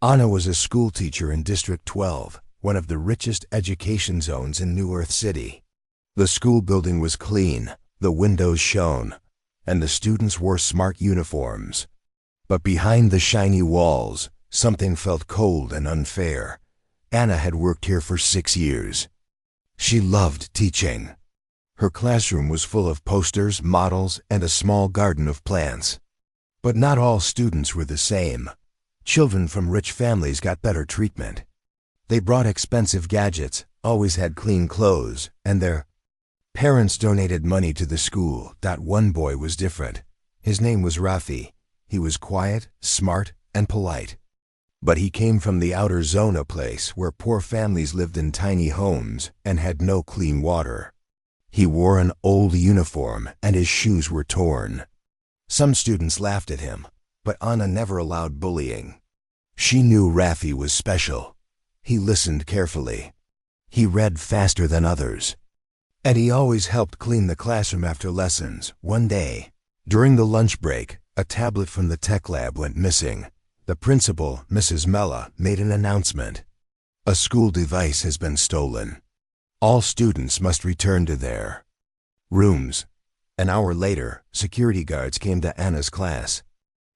Anna was a schoolteacher in District 12, one of the richest education zones in New Earth City. The school building was clean, the windows shone, and the students wore smart uniforms. But behind the shiny walls, something felt cold and unfair. Anna had worked here for 6 years. She loved teaching. Her classroom was full of posters, models, and a small garden of plants. But not all students were the same. Children from rich families got better treatment. They brought expensive gadgets, always had clean clothes, and their parents donated money to the school. One boy was different. His name was Rafi. He was quiet, smart, and polite. But he came from the outer zone, a place where poor families lived in tiny homes and had no clean water. He wore an old uniform and his shoes were torn. Some students laughed at him, but Anna never allowed bullying. She knew Rafi was special. He listened carefully. He read faster than others. And he always helped clean the classroom after lessons. One day, during the lunch break, a tablet from the tech lab went missing. The principal, Mrs. Mella, made an announcement. A school device has been stolen. All students must return to their rooms. An hour later, security guards came to Anna's class.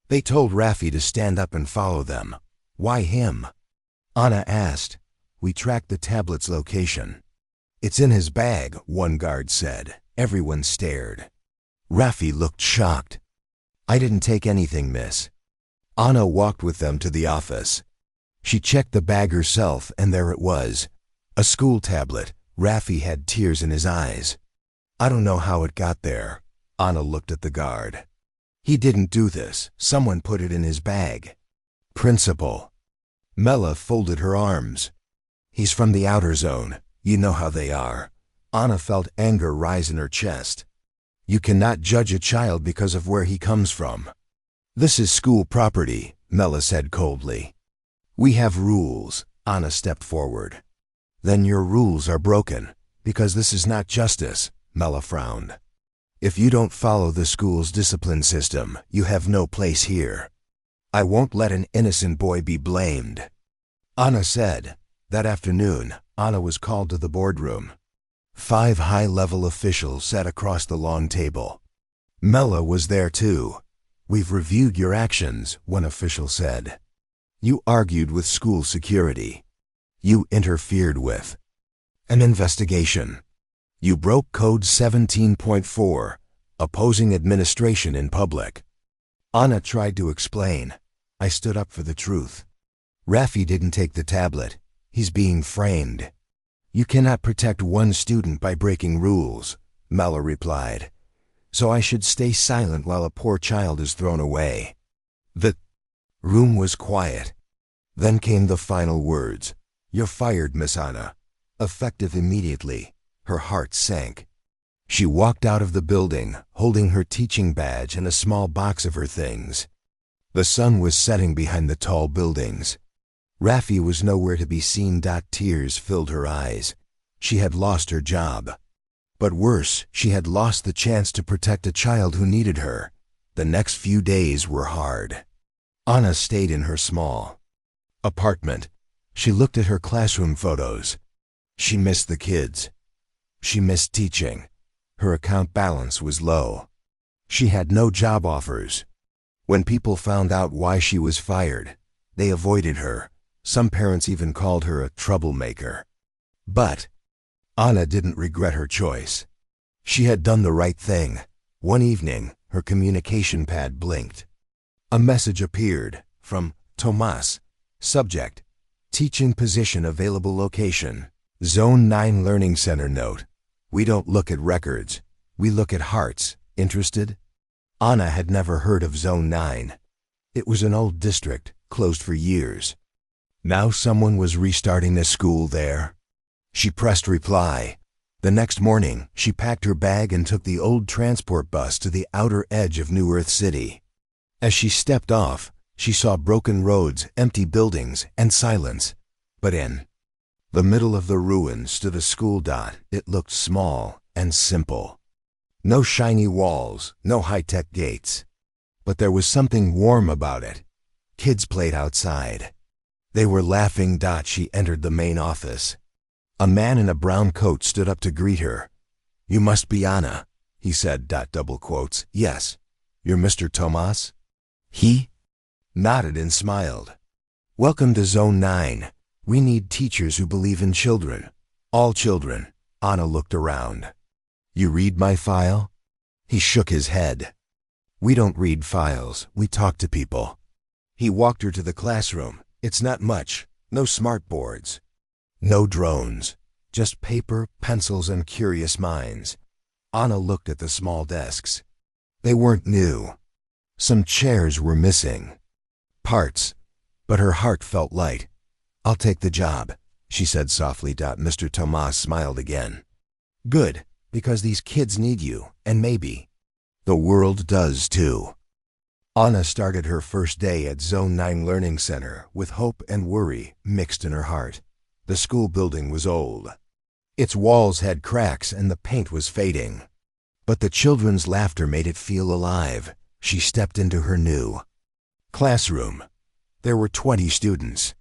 They told Rafi to stand up and follow them. Why him? Anna asked. We tracked the tablet's location. It's in his bag, one guard said. Everyone stared. Rafi looked shocked. I didn't take anything, miss. Anna walked with them to the office. She checked the bag herself, and there it was. A school tablet. Rafi had tears in his eyes. I don't know how it got there. Anna looked at the guard. He didn't do this. Someone put it in his bag. Principal. Mella folded her arms. He's from the outer zone. You know how they are. Anna felt anger rise in her chest. You cannot judge a child because of where he comes from. This is school property, Mella said coldly. We have rules. Anna stepped forward. Then your rules are broken, because this is not justice, Mella frowned. If you don't follow the school's discipline system, you have no place here. I won't let an innocent boy be blamed. Anna said. That afternoon, Anna was called to the boardroom. 5 high-level officials sat across the long table. Mella was there too. We've reviewed your actions, one official said. You argued with school security. You interfered with an investigation. You broke Code 17.4, opposing administration in public. Anna tried to explain. I stood up for the truth. Rafi didn't take the tablet. He's being framed. You cannot protect one student by breaking rules, Mella replied. So I should stay silent while a poor child is thrown away. The room was quiet. Then came the final words. You're fired, Miss Anna. Effective immediately. Her heart sank. She walked out of the building, holding her teaching badge and a small box of her things. The sun was setting behind the tall buildings. Rafi was nowhere to be seen. Tears filled her eyes. She had lost her job. But worse, she had lost the chance to protect a child who needed her. The next few days were hard. Anna stayed in her small apartment. She looked at her classroom photos. She missed the kids. She missed teaching. Her account balance was low. She had no job offers. When people found out why she was fired, they avoided her. Some parents even called her a troublemaker. But Anna didn't regret her choice. She had done the right thing. One evening, her communication pad blinked. A message appeared from Tomas. Subject: Teaching position available location. Zone 9 Learning Center note. We don't look at records. We look at hearts. Interested? Anna had never heard of Zone 9. It was an old district, closed for years. Now someone was restarting the school there. She pressed reply. The next morning, she packed her bag and took the old transport bus to the outer edge of New Earth City. As she stepped off, she saw broken roads, empty buildings, and silence. But in the middle of the ruins stood a school. It looked small and simple. No shiny walls, no high-tech gates. But there was something warm about it. Kids played outside. They were laughing. She entered the main office. A man in a brown coat stood up to greet her. "You must be Anna," he said. Double quotes. "Yes. You're Mr. Tomas?" He nodded and smiled. "Welcome to Zone 9. We need teachers who believe in children. All children." Anna looked around. "You read my file?" He shook his head. "We don't read files. We talk to people." He walked her to the classroom. It's not much. No smart boards. No drones. Just paper, pencils, and curious minds. Anna looked at the small desks. They weren't new. Some chairs were missing. Parts. But her heart felt light. "I'll take the job," she said softly. Mr. Tomas smiled again. "Good, because these kids need you, and maybe the world does too." Anna started her first day at Zone 9 Learning Center with hope and worry mixed in her heart. The school building was old. Its walls had cracks and the paint was fading. But the children's laughter made it feel alive. She stepped into her new classroom. There were 20 students.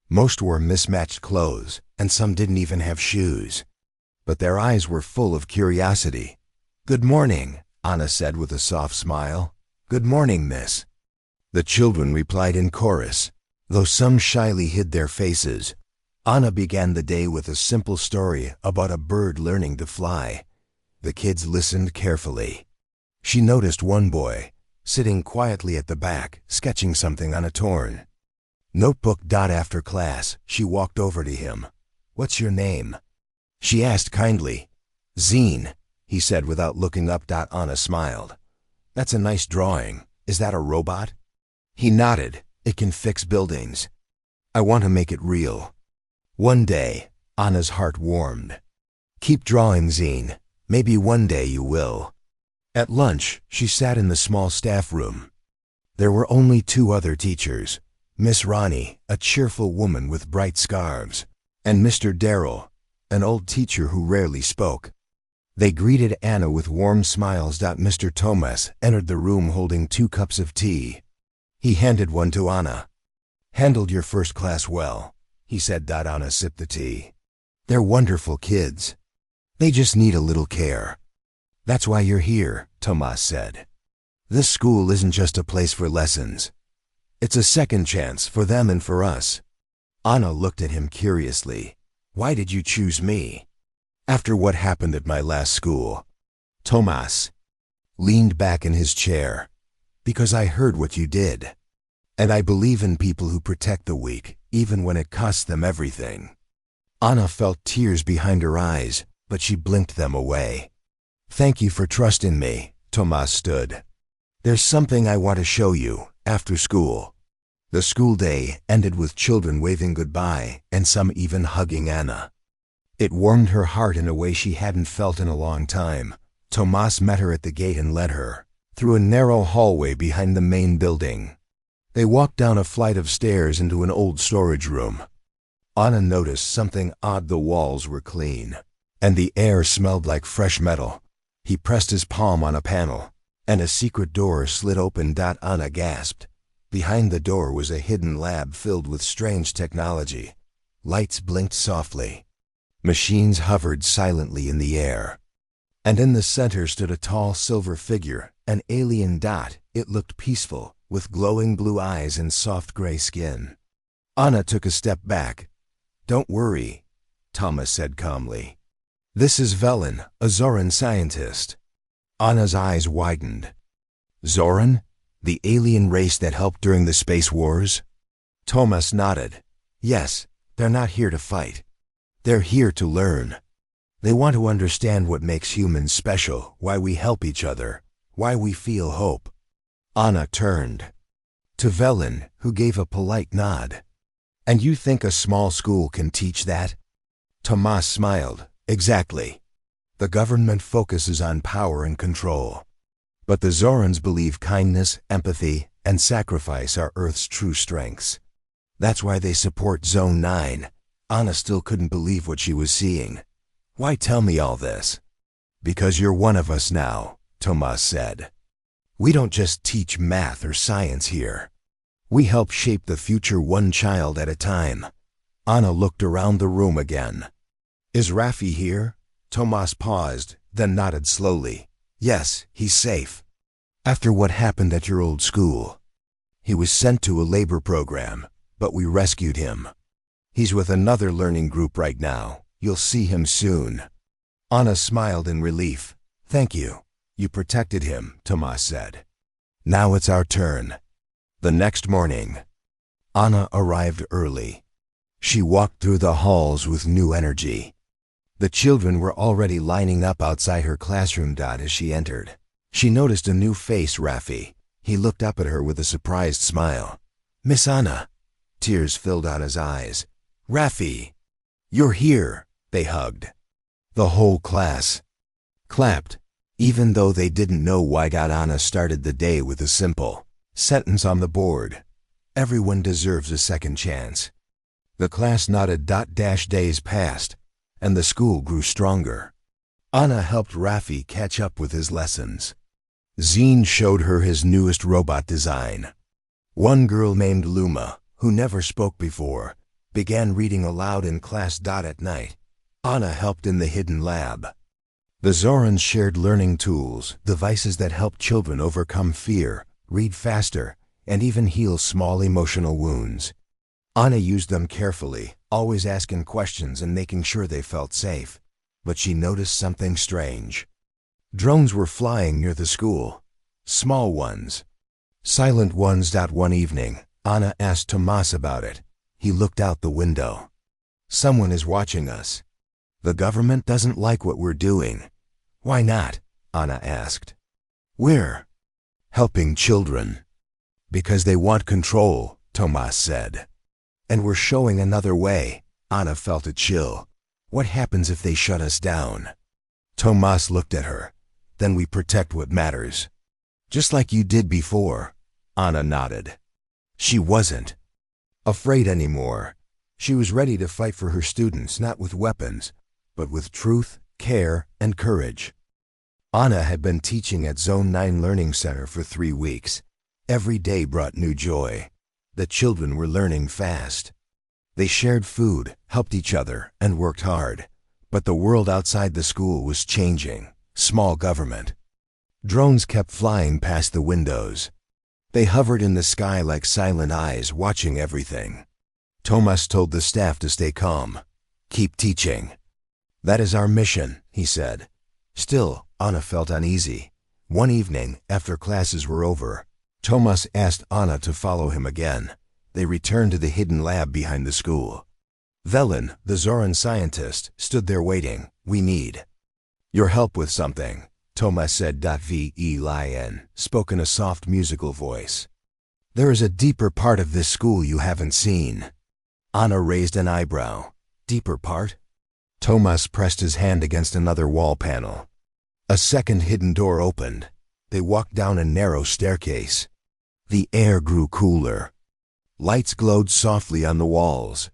Most wore mismatched clothes, and some didn't even have shoes. But their eyes were full of curiosity. "Good morning," Anna said with a soft smile. "Good morning, miss." The children replied in chorus, though some shyly hid their faces. Anna began the day with a simple story about a bird learning to fly. The kids listened carefully. She noticed one boy, sitting quietly at the back, sketching something on a torn notebook. After class, she walked over to him. "What's your name?" she asked kindly. "Zine," he said without looking up. Anna smiled. "That's a nice drawing. Is that a robot?" He nodded. "It can fix buildings. I want to make it real." One day, Anna's heart warmed. "Keep drawing, Zine. Maybe one day you will." At lunch, she sat in the small staff room. There were only 2 other teachers, Miss Ronnie, a cheerful woman with bright scarves, and Mr. Darrell, an old teacher who rarely spoke. They greeted Anna with warm smiles. Mr. Tomas entered the room holding 2 cups of tea. He handed one to Anna. "Handled your first class well," he said. Anna sipped the tea. "They're wonderful kids. They just need a little care." "That's why you're here," Tomas said. "This school isn't just a place for lessons. It's a second chance for them and for us." Anna looked at him curiously. "Why did you choose me?" "After what happened at my last school." Tomas leaned back in his chair. "Because I heard what you did. And I believe in people who protect the weak, even when it costs them everything." Anna felt tears behind her eyes, but she blinked them away. "Thank you for trusting me," Tomas stood. "There's something I want to show you, after school." The school day ended with children waving goodbye and some even hugging Anna. It warmed her heart in a way she hadn't felt in a long time. Tomas met her at the gate and led her through a narrow hallway behind the main building. They walked down a flight of stairs into an old storage room. Anna noticed something odd. The walls were clean, and the air smelled like fresh metal. He pressed his palm on a panel, and a secret door slid open. Anna gasped. Behind the door was a hidden lab filled with strange technology. Lights blinked softly. Machines hovered silently in the air. And in the center stood a tall silver figure, an alien. It looked peaceful, with glowing blue eyes and soft gray skin. Anna took a step back. "Don't worry," Thomas said calmly. "This is Velen, a Zoran scientist." Anna's eyes widened. "Zoran? The alien race that helped during the space wars?" Thomas nodded. "Yes, they're not here to fight. They're here to learn. They want to understand what makes humans special, why we help each other, why we feel hope." Anna turned to Velen, who gave a polite nod. "And you think a small school can teach that?" Tomas smiled. "Exactly. The government focuses on power and control. But the Zorans believe kindness, empathy, and sacrifice are Earth's true strengths. That's why they support Zone 9. Anna still couldn't believe what she was seeing. "Why tell me all this?" "Because you're one of us now," Tomas said. "We don't just teach math or science here. We help shape the future one child at a time. Anna looked around the room again. Is Rafi here? Tomas paused, then nodded slowly. Yes, he's safe. After what happened at your old school. He was sent to a labor program, but we rescued him. He's with another learning group right now. You'll see him soon. Anna smiled in relief. Thank you. You protected him, Tomas said. Now it's our turn. The next morning, Anna arrived early. She walked through the halls with new energy. The children were already lining up outside her classroom as she entered. She noticed a new face, Rafi. He looked up at her with a surprised smile. Miss Anna. Tears filled Anna's eyes. Rafi, you're here. They hugged. The whole class clapped, even though they didn't know why Anna started the day with a simple sentence on the board. Everyone deserves a second chance. The class nodded. Days passed, and the school grew stronger. Anna helped Rafi catch up with his lessons. Zine showed her his newest robot design. One girl named Luma, who never spoke before, began reading aloud in class. At night, Anna helped in the hidden lab. The Zorans shared learning tools, devices that help children overcome fear, read faster, and even heal small emotional wounds. Anna used them carefully, always asking questions and making sure they felt safe. But she noticed something strange. Drones were flying near the school. Small ones. Silent ones. One evening, Anna asked Tomas about it. He looked out the window. Someone is watching us. The government doesn't like what we're doing. Why not? Anna asked. We're helping children. Because they want control, Tomas said. And we're showing another way. Anna felt a chill. What happens if they shut us down? Tomas looked at her. Then we protect what matters. Just like you did before. Anna nodded. She wasn't afraid anymore. She was ready to fight for her students, not with weapons, but with truth, care, and courage. Anna had been teaching at Zone 9 Learning Center for 3 weeks. Every day brought new joy. The children were learning fast. They shared food, helped each other, and worked hard. But the world outside the school was changing. Small government. Drones kept flying past the windows. They hovered in the sky like silent eyes, watching everything. Tomas told the staff to stay calm. Keep teaching. That is our mission, he said. Still, Anna felt uneasy. One evening, after classes were over, Tomas asked Anna to follow him again. They returned to the hidden lab behind the school. Velin, the Zoran scientist, stood there waiting. We need your help with something, Tomas said. Velin spoke in a soft musical voice. There is a deeper part of this school you haven't seen. Anna raised an eyebrow. Deeper part? Tomas pressed his hand against another wall panel. A second hidden door opened. They walked down a narrow staircase. The air grew cooler. Lights glowed softly on the walls.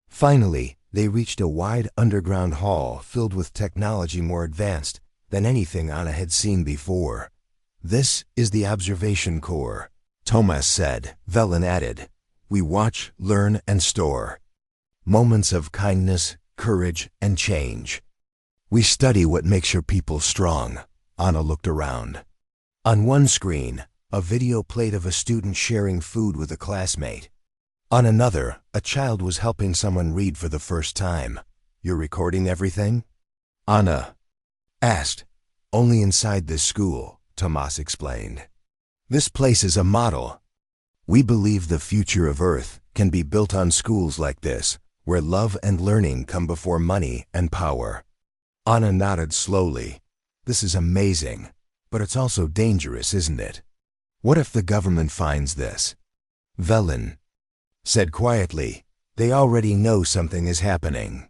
Finally, they reached a wide underground hall filled with technology more advanced than anything Anna had seen before. This is the observation core, Tomas said. Velin added, we watch, learn, and store. Moments of kindness, courage, and change. We study what makes your people strong. Anna looked around. On one screen, a video played of a student sharing food with a classmate. On another, a child was helping someone read for the first time. You're recording everything? Anna asked. Only inside this school, Tomas explained. This place is a model. We believe the future of Earth can be built on schools like this, where love and learning come before money and power. Anna nodded slowly. This is amazing, but it's also dangerous, isn't it? What if the government finds this? Velin said quietly, they already know something is happening.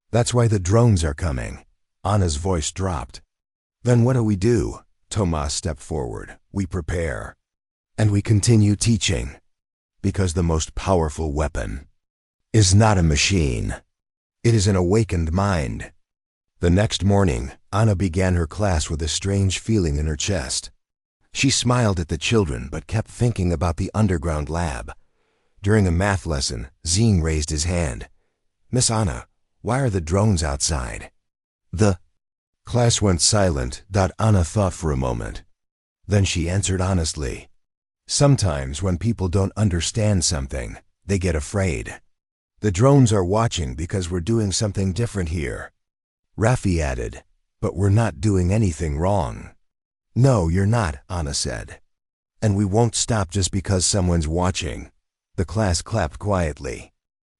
That's why the drones are coming. Anna's voice dropped. Then what do we do? Tomas stepped forward. We prepare. And we continue teaching. Because the most powerful weapon is not a machine. It is an awakened mind. The next morning, Anna began her class with a strange feeling in her chest. She smiled at the children but kept thinking about the underground lab, During a math lesson, Zine raised his hand. "Miss Anna, why are the drones outside?" The class went silent. Anna thought for a moment. Then she answered honestly. "Sometimes when people don't understand something, they get afraid. The drones are watching because we're doing something different here." Rafi added, "But we're not doing anything wrong." "No, you're not," Anna said. "And we won't stop just because someone's watching." The class clapped quietly.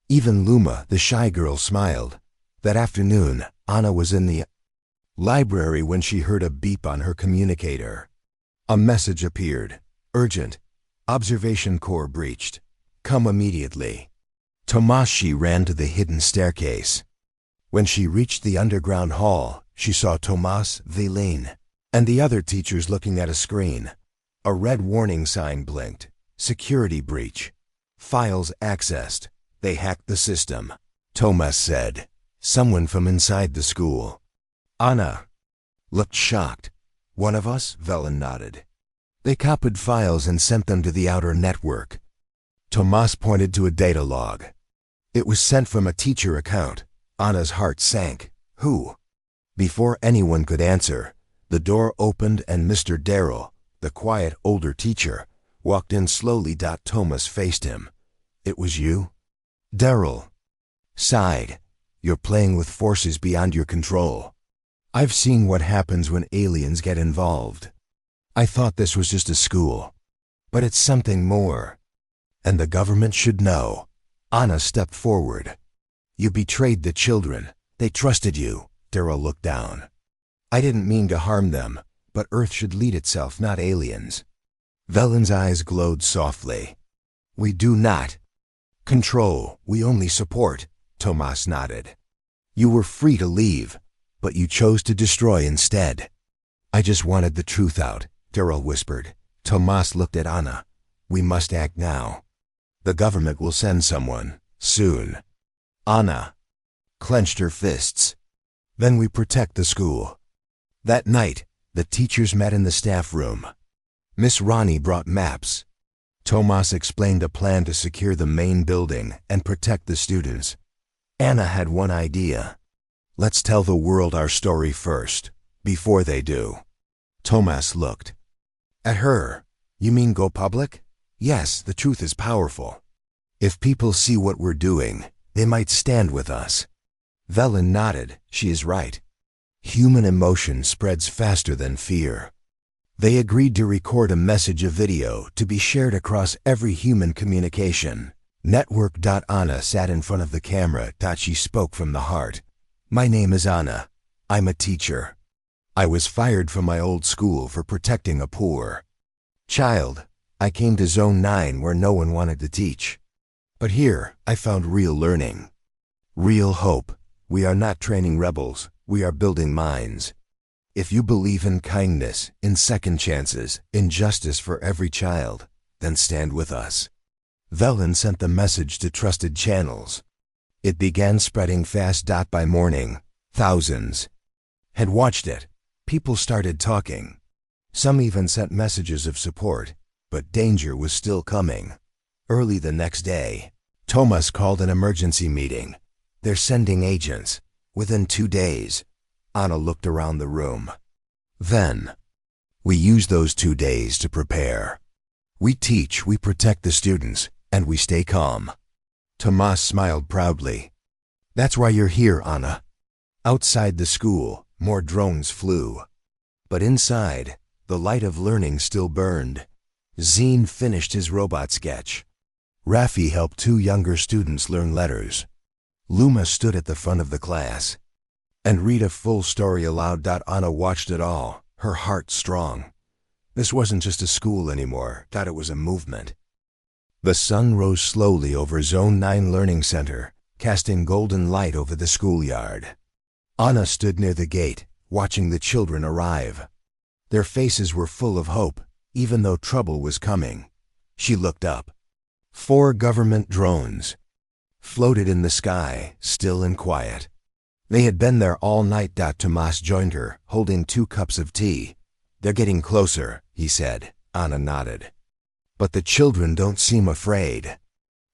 Even Luma, the shy girl, smiled. That afternoon, Anna was in the library when she heard a beep on her communicator. A message appeared. "Urgent. Observation core breached. Come immediately." Tomashi ran to the hidden staircase. When she reached the underground hall, she saw Tomas, Velin, and the other teachers looking at a screen. A red warning sign blinked. "Security breach. Files accessed. They hacked the system," Tomas said. "Someone from inside the school." Anna looked shocked. "One of us?" Velin nodded. "They copied files and sent them to the outer network." Tomas pointed to a data log. "It was sent from a teacher account." Anna's heart sank. "Who?" Before anyone could answer, the door opened and Mr. Darrell, the quiet older teacher, walked in slowly. Thomas faced him. "It was you?" Darrell sighed. "You're playing with forces beyond your control. I've seen what happens when aliens get involved. I thought this was just a school. But it's something more. And the government should know." Anna stepped forward. "You betrayed the children. They trusted you." Darrell looked down. "I didn't mean to harm them, but Earth should lead itself, not aliens." Velin's eyes glowed softly. "We do not control, we only support," Tomas nodded. "You were free to leave, but you chose to destroy instead." "I just wanted the truth out," Darrell whispered. Tomas looked at Anna. "We must act now. The government will send someone, soon." Anna clenched her fists. "Then we protect the school." That night, the teachers met in the staff room. Miss Ronnie brought maps. Tomas explained a plan to secure the main building and protect the students. Anna had one idea. "Let's tell the world our story first, before they do." Tomas looked at her. "You mean go public?" "Yes, the truth is powerful. If people see what we're doing, they might stand with us." Velin nodded. "She is right. Human emotion spreads faster than fear." They agreed to record a message, a video, to be shared across every human communication network. Anna sat in front of the camera. She spoke from the heart. "My name is Anna. I'm a teacher. I was fired from my old school for protecting a poor child. I came to Zone 9 where no one wanted to teach. But here, I found real learning. Real hope. We are not training rebels. We are building minds. If you believe in kindness, in second chances, in justice for every child, then stand with us." Velin sent the message to trusted channels. It began spreading fast. By morning, thousands had watched it. People started talking. Some even sent messages of support, but danger was still coming. Early the next day, Tomas called an emergency meeting. "They're sending agents. Within 2 days." Anna looked around the room. "Then, we use those 2 days to prepare. We teach, we protect the students, and we stay calm." Tomas smiled proudly. "That's why you're here, Anna." Outside the school, more drones flew. But inside, the light of learning still burned. Zine finished his robot sketch. Rafi helped 2 younger students learn letters. Luma stood at the front of the class and read a full story aloud. Anna watched it all, her heart strong. This wasn't just a school anymore. It was a movement. The sun rose slowly over Zone 9 Learning Center, casting golden light over the schoolyard. Anna stood near the gate, watching the children arrive. Their faces were full of hope, even though trouble was coming. She looked up. 4 government drones floated in the sky, still and quiet. They had been there all night. Tomas joined her, holding 2 cups of tea. "They're getting closer," he said. Anna nodded. "But the children don't seem afraid."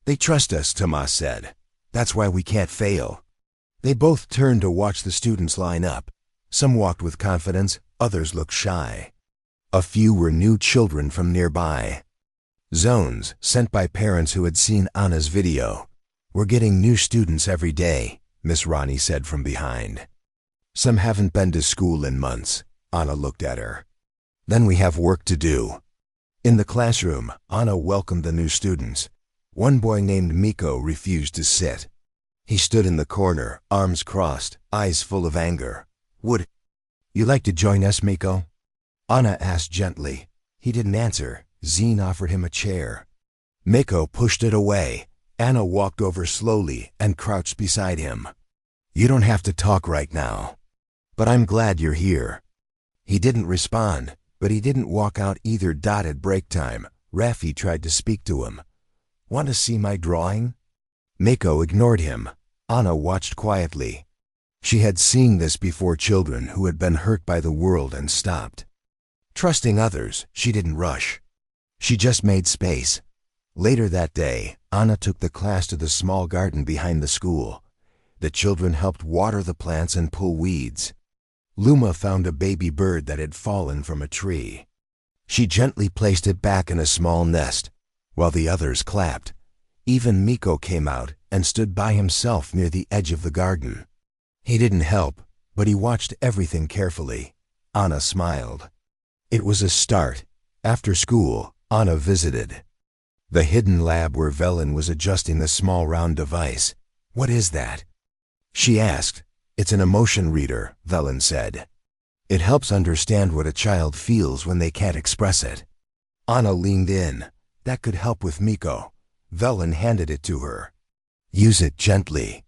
They trust us, Tomas said. That's why we can't fail. They both turned to watch the students line up. Some walked with confidence, others looked shy. A few were new children from nearby. Zones, sent by parents who had seen Anna's video. We're getting new students every day, Miss Ronnie said from behind. Some haven't been to school in months. Anna looked at her. Then we have work to do. In the classroom, Anna welcomed the new students. One boy named Miko refused to sit. He stood in the corner, arms crossed, eyes full of anger. Would you like to join us, Miko? Anna asked gently. He didn't answer. Zine offered him a chair. Miko pushed it away. Anna walked over slowly and crouched beside him. You don't have to talk right now. But I'm glad you're here. He didn't respond, but he didn't walk out either. At break time, Raffi tried to speak to him. Want to see my drawing? Miko ignored him. Anna watched quietly. She had seen this before, children who had been hurt by the world and stopped. Trusting others, she didn't rush. She just made space. Later that day, Anna took the class to the small garden behind the school. The children helped water the plants and pull weeds. Luma found a baby bird that had fallen from a tree. She gently placed it back in a small nest, while the others clapped. Even Miko came out and stood by himself near the edge of the garden. He didn't help, but he watched everything carefully. Anna smiled. It was a start. After school, Anna visited the hidden lab where Velen was adjusting the small round device. What is that? She asked. It's an emotion reader, Velen said. It helps understand what a child feels when they can't express it. Anna leaned in. That could help with Miko. Velen handed it to her. Use it gently.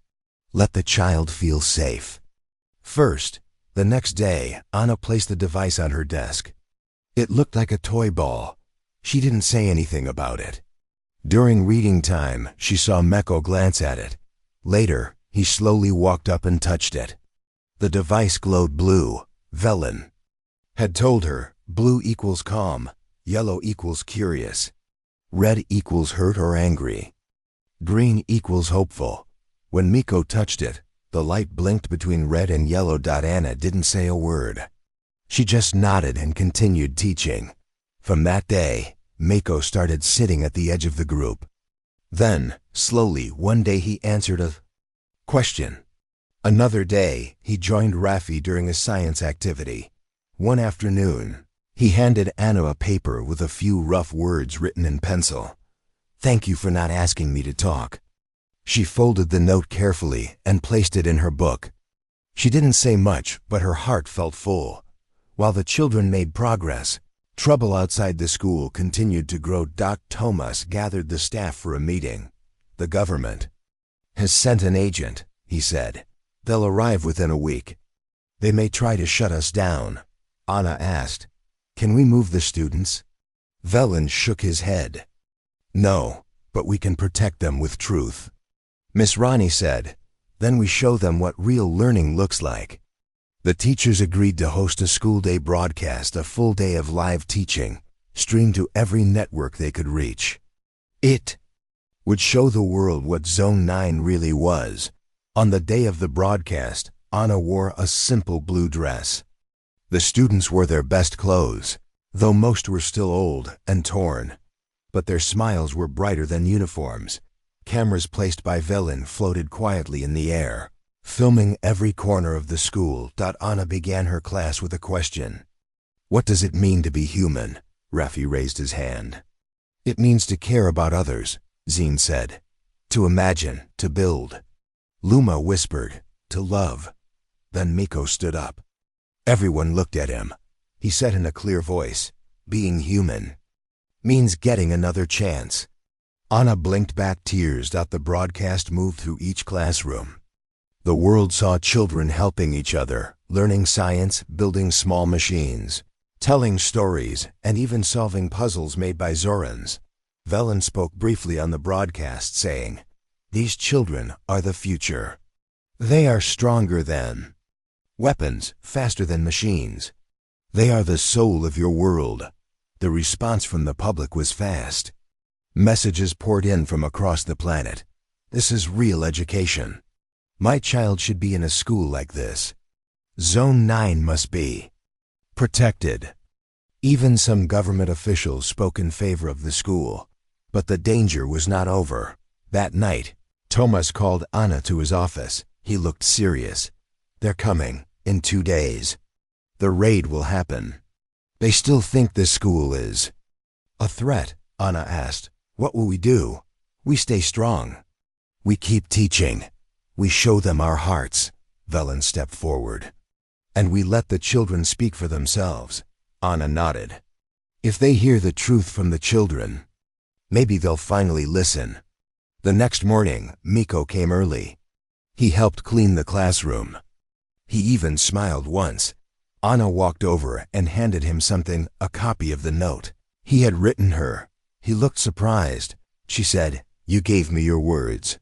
Let the child feel safe. First, the next day, Anna placed the device on her desk. It looked like a toy ball. She didn't say anything about it. During reading time, she saw Meko glance at it. Later, he slowly walked up and touched it. The device glowed blue. Velen had told her, blue equals calm, yellow equals curious, red equals hurt or angry, green equals hopeful. When Miko touched it, the light blinked between red and yellow. Anna didn't say a word. She just nodded and continued teaching. From that day, Miko started sitting at the edge of the group. Then, slowly, one day he answered a question. Another day, he joined Raffi during a science activity. One afternoon, he handed Anna a paper with a few rough words written in pencil. Thank you for not asking me to talk. She folded the note carefully and placed it in her book. She didn't say much, but her heart felt full. While the children made progress, trouble outside the school continued to grow. Thomas gathered the staff for a meeting. The government has sent an agent, he said. They'll arrive within a week. They may try to shut us down. Anna asked, Can we move the students? Velen shook his head. No, but we can protect them with truth. Miss Ronnie said, Then we show them what real learning looks like. The teachers agreed to host a school day broadcast, a full day of live teaching, streamed to every network they could reach. It would show the world what Zone 9 really was. On the day of the broadcast, Anna wore a simple blue dress. The students wore their best clothes, though most were still old and torn. But their smiles were brighter than uniforms. Cameras placed by Velen floated quietly in the air, filming every corner of the school. Anna began her class with a question. What does it mean to be human? Raffi raised his hand. It means to care about others, Zine said. To imagine, to build. Luma whispered, to love. Then Miko stood up. Everyone looked at him. He said in a clear voice, Being human means getting another chance. Anna blinked back tears. The broadcast moved through each classroom. The world saw children helping each other, learning science, building small machines, telling stories, and even solving puzzles made by Zorans. Velen spoke briefly on the broadcast, saying, These children are the future. They are stronger than weapons, faster than machines. They are the soul of your world. The response from the public was fast. Messages poured in from across the planet. This is real education. My child should be in a school like this. Zone 9 must be protected. Even some government officials spoke in favor of the school. But the danger was not over. That night, Thomas called Anna to his office. He looked serious. They're coming in 2 days. The raid will happen. They still think this school is a threat, Anna asked. What will we do? We stay strong. We keep teaching. We show them our hearts. Velen stepped forward. And we let the children speak for themselves. Anna nodded. If they hear the truth from the children, maybe they'll finally listen. The next morning, Mikko came early. He helped clean the classroom. He even smiled once. Anna walked over and handed him something, a copy of the note he had written her. He looked surprised. She said, "You gave me your words.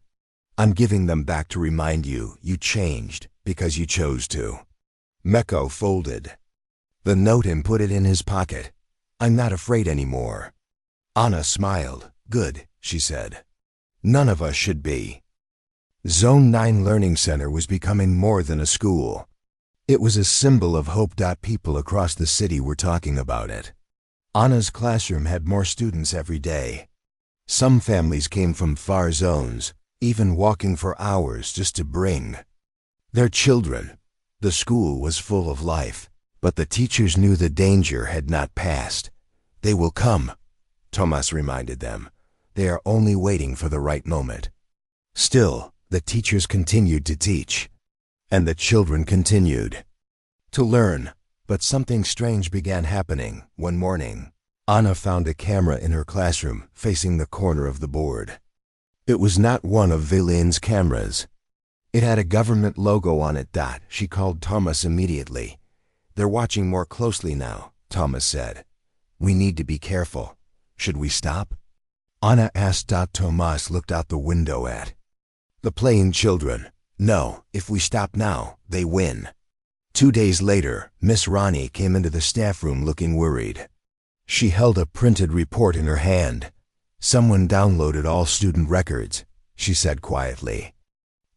I'm giving them back to remind you you changed because you chose to." Mikko folded the note and put it in his pocket. "I'm not afraid anymore." Anna smiled. "Good," she said. "None of us should be." Zone 9 Learning Center was becoming more than a school. It was a symbol of hope. People across the city were talking about it. Anna's classroom had more students every day. Some families came from far zones, even walking for hours just to bring their children. The school was full of life, but the teachers knew the danger had not passed. "They will come," Thomas reminded them. "They are only waiting for the right moment." Still, the teachers continued to teach, and the children continued to learn. But something strange began happening. One morning, Anna found a camera in her classroom facing the corner of the board. It was not one of Velen's cameras. It had a government logo on it. She called Thomas immediately. "They're watching more closely now," Thomas said. "We need to be careful. Should we stop?" Anna asked. Thomas looked out the window at the playing children. "No, if we stop now, they win." 2 days later, Miss Ronnie came into the staff room looking worried. She held a printed report in her hand. "Someone downloaded all student records," she said quietly.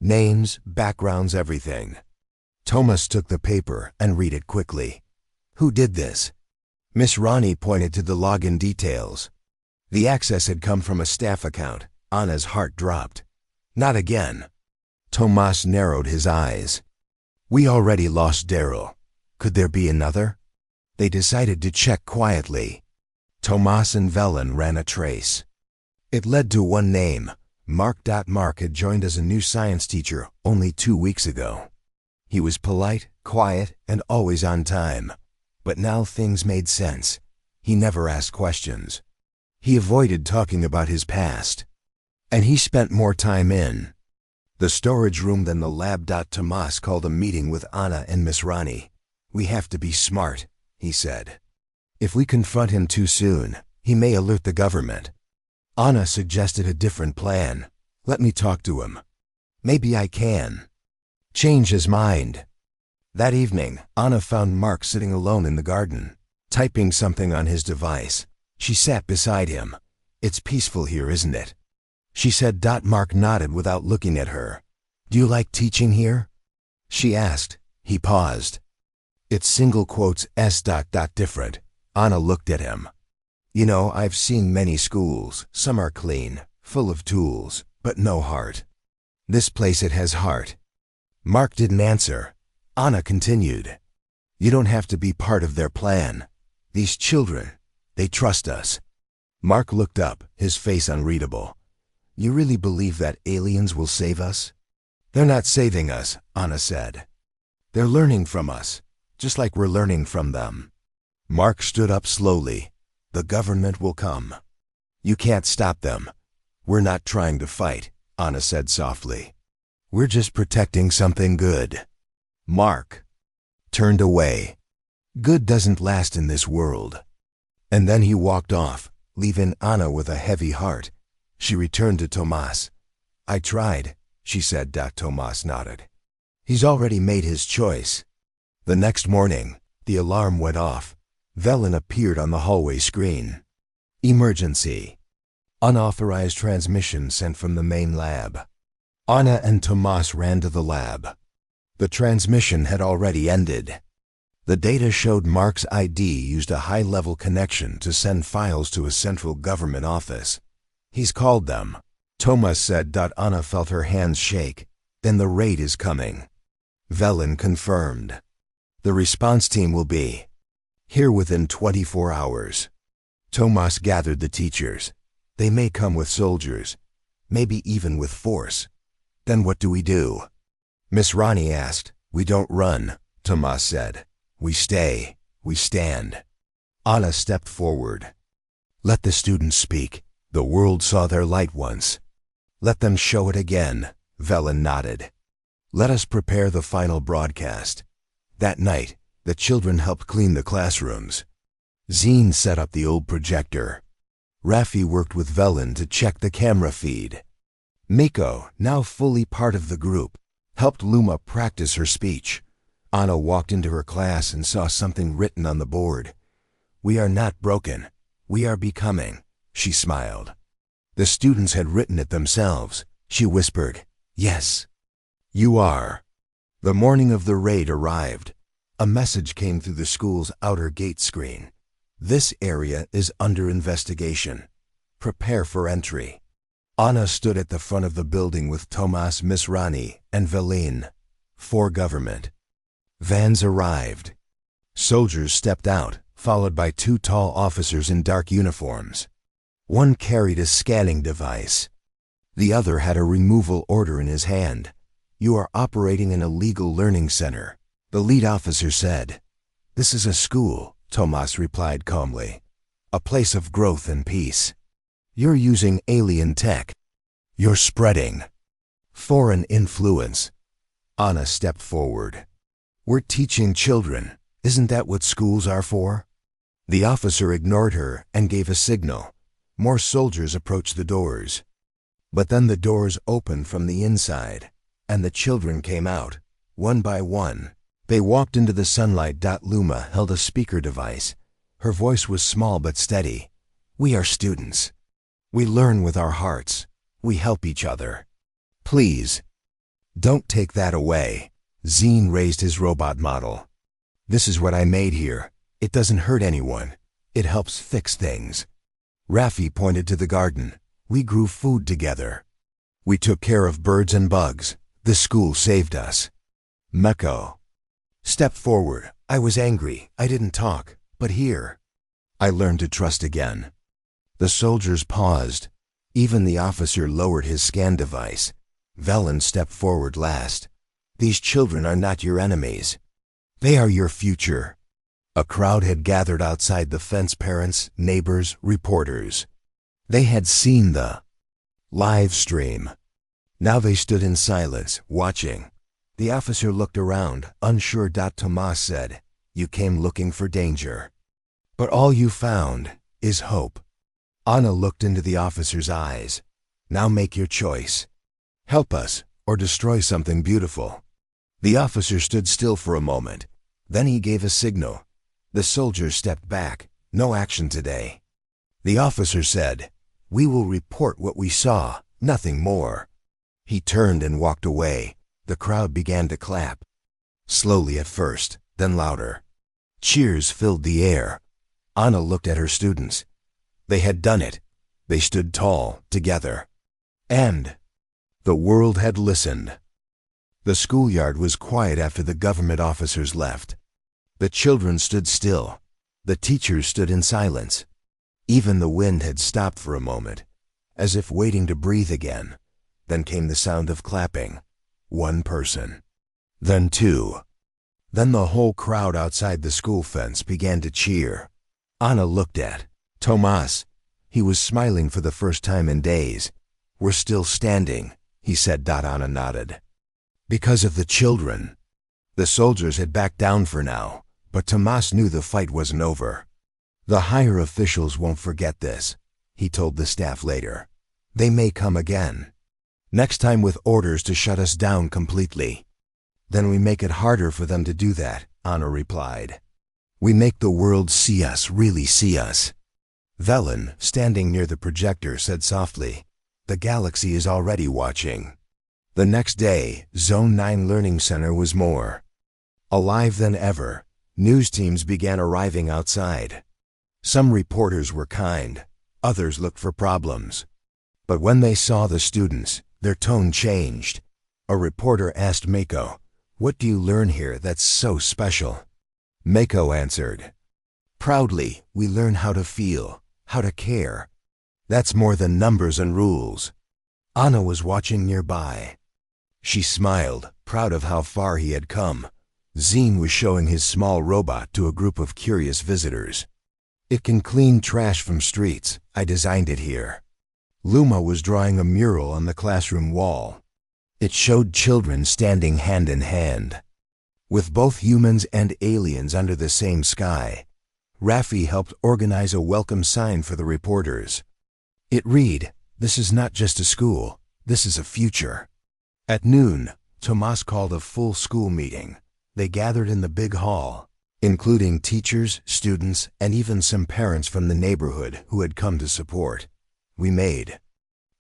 "Names, backgrounds, everything." Thomas took the paper and read it quickly. "Who did this?" Miss Ronnie pointed to the login details. The access had come from a staff account. Anna's heart dropped. "Not again." Thomas narrowed his eyes. "We already lost Daryl. Could there be another?" They decided to check quietly. Thomas and Velen ran a trace. It led to one name. Mark. Mark had joined as a new science teacher only 2 weeks ago. He was polite, quiet, and always on time. But now things made sense. He never asked questions. He avoided talking about his past. And he spent more time in the storage room than the lab. Thomas called a meeting with Anna and Miss Ronnie. "We have to be smart," he said. "If we confront him too soon, he may alert the government." Anna suggested a different plan. "Let me talk to him. Maybe I can change his mind." That evening, Anna found Mark sitting alone in the garden, typing something on his device. She sat beside him. "It's peaceful here, isn't it?" she said. Mark nodded without looking at her. "Do you like teaching here?" she asked. He paused. "It's single quotes s. different." Anna looked at him. "You know, I've seen many schools. Some are clean, full of tools, but no heart. This place, it has heart." Mark didn't answer. Anna continued. "You don't have to be part of their plan. These children, they trust us." Mark looked up, his face unreadable. "You really believe that aliens will save us?" "They're not saving us," Anna said. "They're learning from us, just like we're learning from them." Mark stood up slowly. "The government will come. You can't stop them. We're not trying to fight," Anna said softly. "We're just protecting something good." Mark turned away. Good doesn't last in this world. And then he walked off, leaving Anna with a heavy heart. She returned to Thomas. "I tried," she said. Thomas nodded. "He's already made his choice." The next morning, the alarm went off. Velen appeared on the hallway screen. "Emergency. Unauthorized transmission sent from the main lab. Anna and Tomas ran to the lab. The transmission had already ended. The data showed Mark's ID used a high-level connection to send files to a central government office. He's called them. Tomas said. Anna felt her hands shake. Then the raid is coming. Velen confirmed. The response team will be here within 24 hours. Tomas gathered the teachers. They may come with soldiers, maybe even with force. Then what do we do? Miss Ronnie asked. We don't run, Tomas said. We stay. We stand. Anna stepped forward. Let the students speak. The world saw their light once. Let them show it again, Velen nodded. Let us prepare the final broadcast. That night, the children helped clean the classrooms. Zine set up the old projector. Rafi worked with Velen to check the camera feed. Miko, now fully part of the group, helped Luma practice her speech. Anna walked into her class and saw something written on the board. We are not broken. We are becoming, she smiled. The students had written it themselves. She whispered, yes. You are. The morning of the raid arrived. A message came through the school's outer gate screen. This area is under investigation. Prepare for entry. Anna stood at the front of the building with Tomas, Miss Rani, and Velin. For government. Vans arrived. Soldiers stepped out, followed by 2 tall officers in dark uniforms. One carried a scanning device. The other had a removal order in his hand. You are operating an illegal learning center, the lead officer said. This is a school, Tomas replied calmly. A place of growth and peace. You're using alien tech. You're spreading foreign influence. Anna stepped forward. We're teaching children. Isn't that what schools are for? The officer ignored her and gave a signal. More soldiers approached the doors. But then the doors opened from the inside, and the children came out, one by one. They walked into the sunlight. Luma held a speaker device. Her voice was small but steady. We are students. We learn with our hearts. We help each other. Please, don't take that away. Zine raised his robot model. This is what I made here. It doesn't hurt anyone. It helps fix things. Rafi pointed to the garden. We grew food together. We took care of birds and bugs. The school saved us. Meko stepped forward. I was angry. I didn't talk. But here, I learned to trust again. The soldiers paused. Even the officer lowered his scan device. Velen stepped forward last. These children are not your enemies. They are your future. A crowd had gathered outside the fence. Parents, neighbors, reporters. They had seen the live stream. Now they stood in silence, watching. The officer looked around, unsure. Tomas said, You came looking for danger. But all you found is hope. Anna looked into the officer's eyes. Now make your choice. Help us, or destroy something beautiful. The officer stood still for a moment. Then he gave a signal. The soldiers stepped back. No action today. The officer said, We will report what we saw, nothing more. He turned and walked away. The crowd began to clap. Slowly at first, then louder. Cheers filled the air. Anna looked at her students. They had done it. They stood tall, together. And the world had listened. The schoolyard was quiet after the government officers left. The children stood still. The teachers stood in silence. Even the wind had stopped for a moment, as if waiting to breathe again. Then came the sound of clapping. One person. Then 2. Then the whole crowd outside the school fence began to cheer. Anna looked at Tomas. He was smiling for the first time in days. We're still standing, he said. Anna nodded. Because of the children. The soldiers had backed down for now, but Tomas knew the fight wasn't over. The higher officials won't forget this, he told the staff later. They may come again. Next time with orders to shut us down completely. Then we make it harder for them to do that, Anna replied. We make the world see us, really see us. Velen, standing near the projector, said softly, "The galaxy is already watching." The next day, Zone 9 Learning Center was more alive than ever. News teams began arriving outside. Some reporters were kind, others looked for problems. But when they saw the students, their tone changed. A reporter asked Mako, "What do you learn here that's so special?" Mako answered, proudly, "We learn how to feel, how to care. That's more than numbers and rules." Anna was watching nearby. She smiled, proud of how far he had come. Zine was showing his small robot to a group of curious visitors. "It can clean trash from streets. I designed it here." Luma was drawing a mural on the classroom wall. It showed children standing hand in hand, with both humans and aliens under the same sky. Raffi helped organize a welcome sign for the reporters. It read, "This is not just a school, this is a future." At noon, Tomas called a full school meeting. They gathered in the big hall, including teachers, students, and even some parents from the neighborhood who had come to support. "We made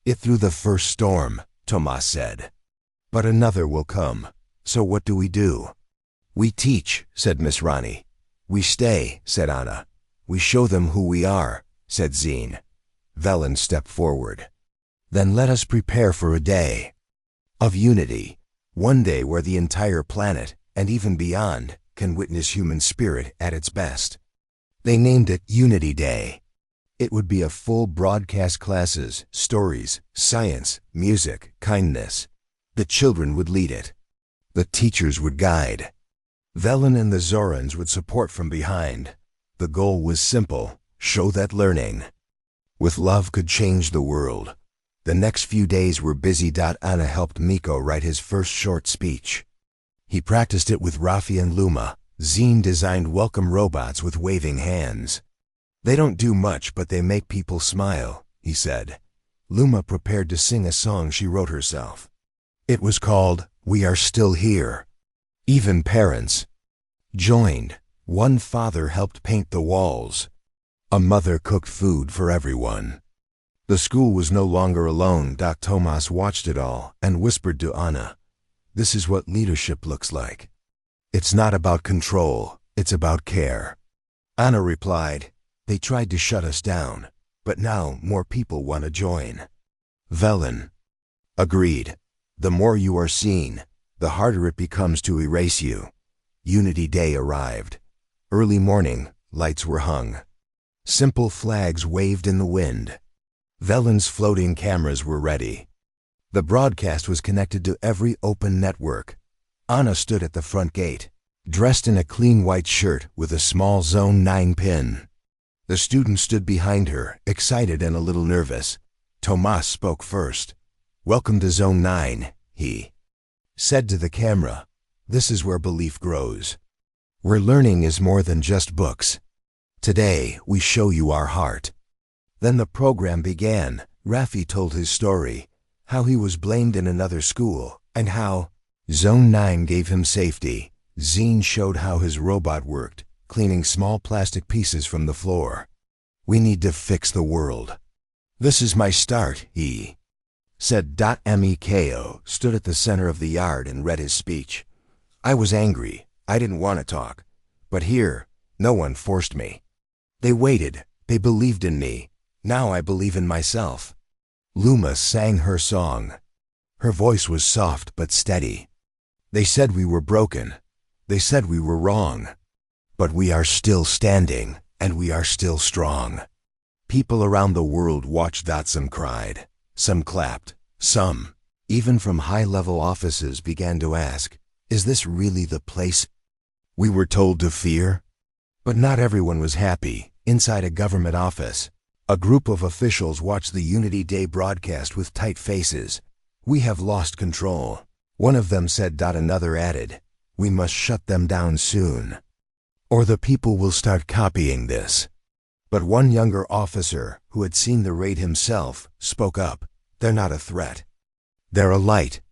it through the first storm," Tomas said. "But another will come. So what do we do?" "We teach," said Miss Rani. "We stay," said Anna. "We show them who we are," said Zine. Velen stepped forward. "Then let us prepare for a day of unity. One day where the entire planet, and even beyond, can witness human spirit at its best." They named it Unity Day. It would be a full broadcast classes, stories, science, music, kindness. The children would lead it. The teachers would guide. Velen and the Zorans would support from behind. The goal was simple: show that learning with love could change the world. The next few days were busy. Anna helped Miko write his first short speech. He practiced it with Raffi and Luma. Zine designed welcome robots with waving hands. "They don't do much, but they make people smile," he said. Luma prepared to sing a song she wrote herself. It was called "We Are Still Here." Even parents joined. One father helped paint the walls. A mother cooked food for everyone. The school was no longer alone. Thomas watched it all and whispered to Anna, "This is what leadership looks like. It's not about control, it's about care." Anna replied, "They tried to shut us down, but now more people want to join." Velen agreed. "The more you are seen, the harder it becomes to erase you." Unity Day arrived. Early morning, lights were hung. Simple flags waved in the wind. Velen's floating cameras were ready. The broadcast was connected to every open network. Anna stood at the front gate, dressed in a clean white shirt with a small Zone 9 pin. The student stood behind her, excited and a little nervous. Tomas spoke first. "Welcome to Zone 9, he said to the camera. "This is where belief grows, where learning is more than just books. Today, we show you our heart." Then the program began. Raffi told his story, how he was blamed in another school, and how Zone 9 gave him safety. Zine showed how his robot worked, cleaning small plastic pieces from the floor. "We need to fix the world. This is my start," he said. Meko stood at the center of the yard and read his speech. "I was angry. I didn't want to talk. But here, no one forced me. They waited. They believed in me. Now I believe in myself." Luma sang her song. Her voice was soft but steady. "They said we were broken. They said we were wrong. But we are still standing, and we are still strong." People around the world watched. Some cried. Some clapped. Some, even from high-level offices, began to ask, "Is this really the place we were told to fear?" But not everyone was happy. Inside a government office, a group of officials watched the Unity Day broadcast with tight faces. "We have lost control," one of them said. Another added, "We must shut them down soon, or the people will start copying this." But one younger officer, who had seen the raid himself, spoke up. "They're not a threat. They're a light."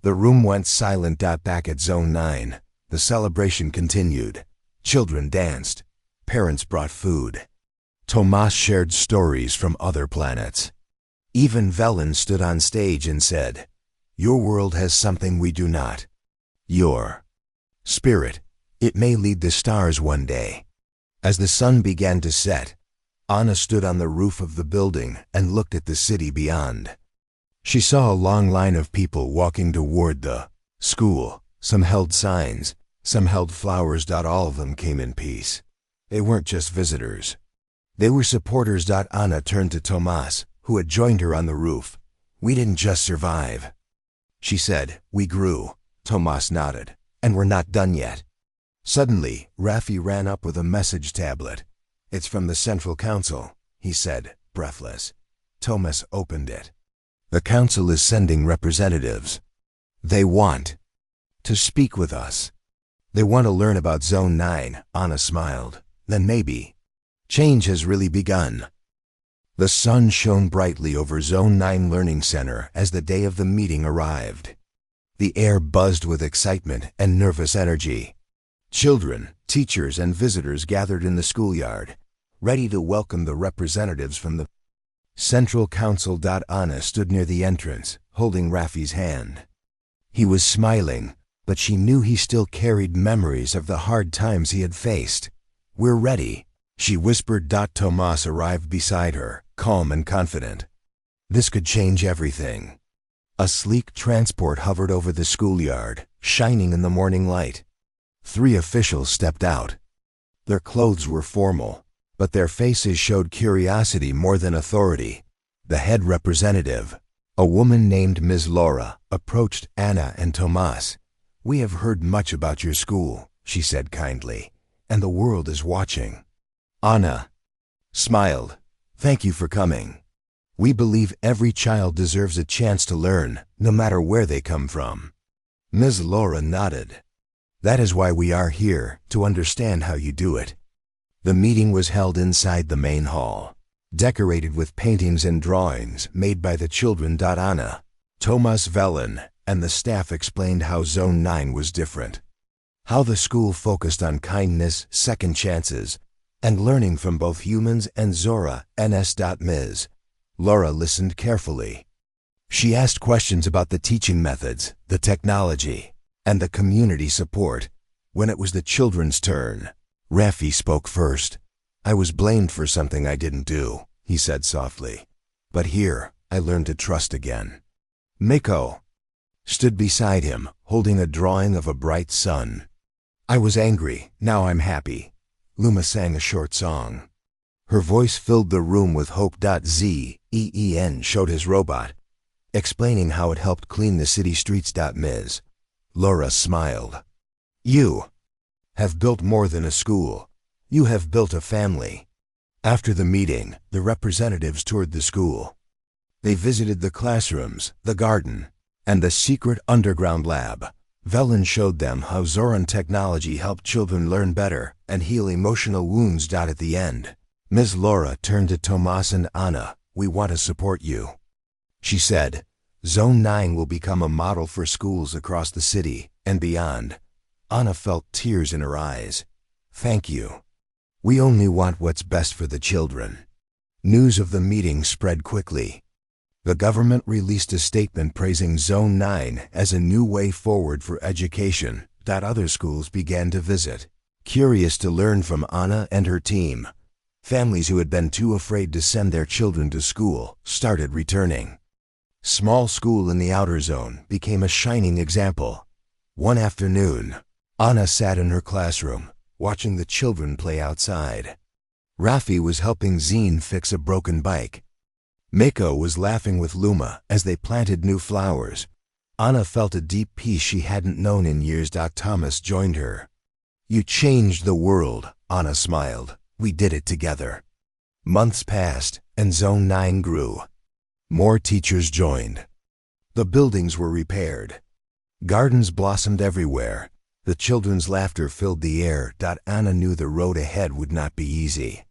The room went silent. Back at Zone 9, the celebration continued. Children danced. Parents brought food. Tomas shared stories from other planets. Even Velen stood on stage and said, "Your world has something we do not. Your spirit, it may lead the stars one day." As the sun began to set, Anna stood on the roof of the building and looked at the city beyond. She saw a long line of people walking toward the school. Some held signs, some held flowers. All of them came in peace. They weren't just visitors. They were supporters. Anna turned to Tomas, who had joined her on the roof. "We didn't just survive," she said. "We grew." Tomas nodded. "And we're not done yet." Suddenly, Raffi ran up with a message tablet. "It's from the Central Council," he said, breathless. Tomas opened it. "The council is sending representatives. They want to speak with us. They want to learn about Zone 9, Anna smiled. "Then maybe change has really begun." The sun shone brightly over Zone 9 Learning Center as the day of the meeting arrived. The air buzzed with excitement and nervous energy. Children, teachers, and visitors gathered in the schoolyard, ready to welcome the representatives from the Central Council. Anna stood near the entrance, holding Raffi's hand. He was smiling, but she knew he still carried memories of the hard times he had faced. "We're ready," she whispered. Tomas arrived beside her, calm and confident. This could change everything. A sleek transport hovered over the schoolyard, shining in the morning light. 3 officials stepped out. Their clothes were formal, but their faces showed curiosity more than authority. The head representative, a woman named Ms. Laura, approached Anna and Tomas. "We have heard much about your school," she said kindly, "and the world is watching." Anna smiled. "Thank you for coming. We believe every child deserves a chance to learn, no matter where they come from." Ms. Laura nodded. "That is why we are here, to understand how you do it." The meeting was held inside the main hall, decorated with paintings and drawings made by the children. Anna, Tomas, Velen, and the staff explained how Zone 9 was different, how the school focused on kindness, second chances, and learning from both humans and Zora. Ms. Laura listened carefully. She asked questions about the teaching methods, the technology, and the community support. When it was the children's turn, Raffi spoke first. "I was blamed for something I didn't do," he said softly. "But here, I learned to trust again." Miko stood beside him, holding a drawing of a bright sun. "I was angry, now I'm happy." Luma sang a short song. Her voice filled the room with hope. Zen showed his robot, explaining how it helped clean the city streets. Ms. Laura smiled. "You have built more than a school. You have built a family." After the meeting, the representatives toured the school. They visited the classrooms, the garden, and the secret underground lab. Velen showed them how Zoran technology helped children learn better and heal emotional wounds. At the end, Ms. Laura turned to Tomas and Anna. "We want to support you," she said. "Zone 9 will become a model for schools across the city and beyond." Anna felt tears in her eyes. "Thank you. We only want what's best for the children." News of the meeting spread quickly. The government released a statement praising Zone 9 as a new way forward for education. Other schools began to visit, curious to learn from Anna and her team. Families who had been too afraid to send their children to school started returning. Small school in the outer zone became a shining example. One afternoon, Anna sat in her classroom, watching the children play outside. Raffi was helping Zine fix a broken bike. Mako was laughing with Luma as they planted new flowers. Anna felt a deep peace she hadn't known in years. Thomas joined her. "You changed the world," Anna smiled. "We did it together." Months passed, and Zone 9 grew. More teachers joined. The buildings were repaired. Gardens blossomed everywhere. The children's laughter filled the air. Anna knew the road ahead would not be easy.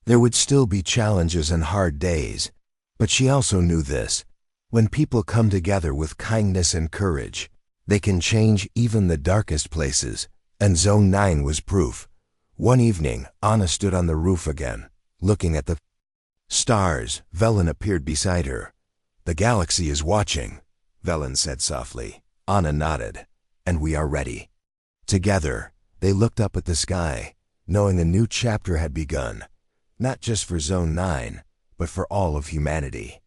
There would still be challenges and hard days, but she also knew this: when people come together with kindness and courage, they can change even the darkest places, and Zone 9 was proof. One evening, Anna stood on the roof again, looking at the stars. Velen appeared beside her. "The galaxy is watching," Velen said softly. Anna nodded. "And we are ready." Together, they looked up at the sky, knowing a new chapter had begun, not just for Zone 9, but for all of humanity.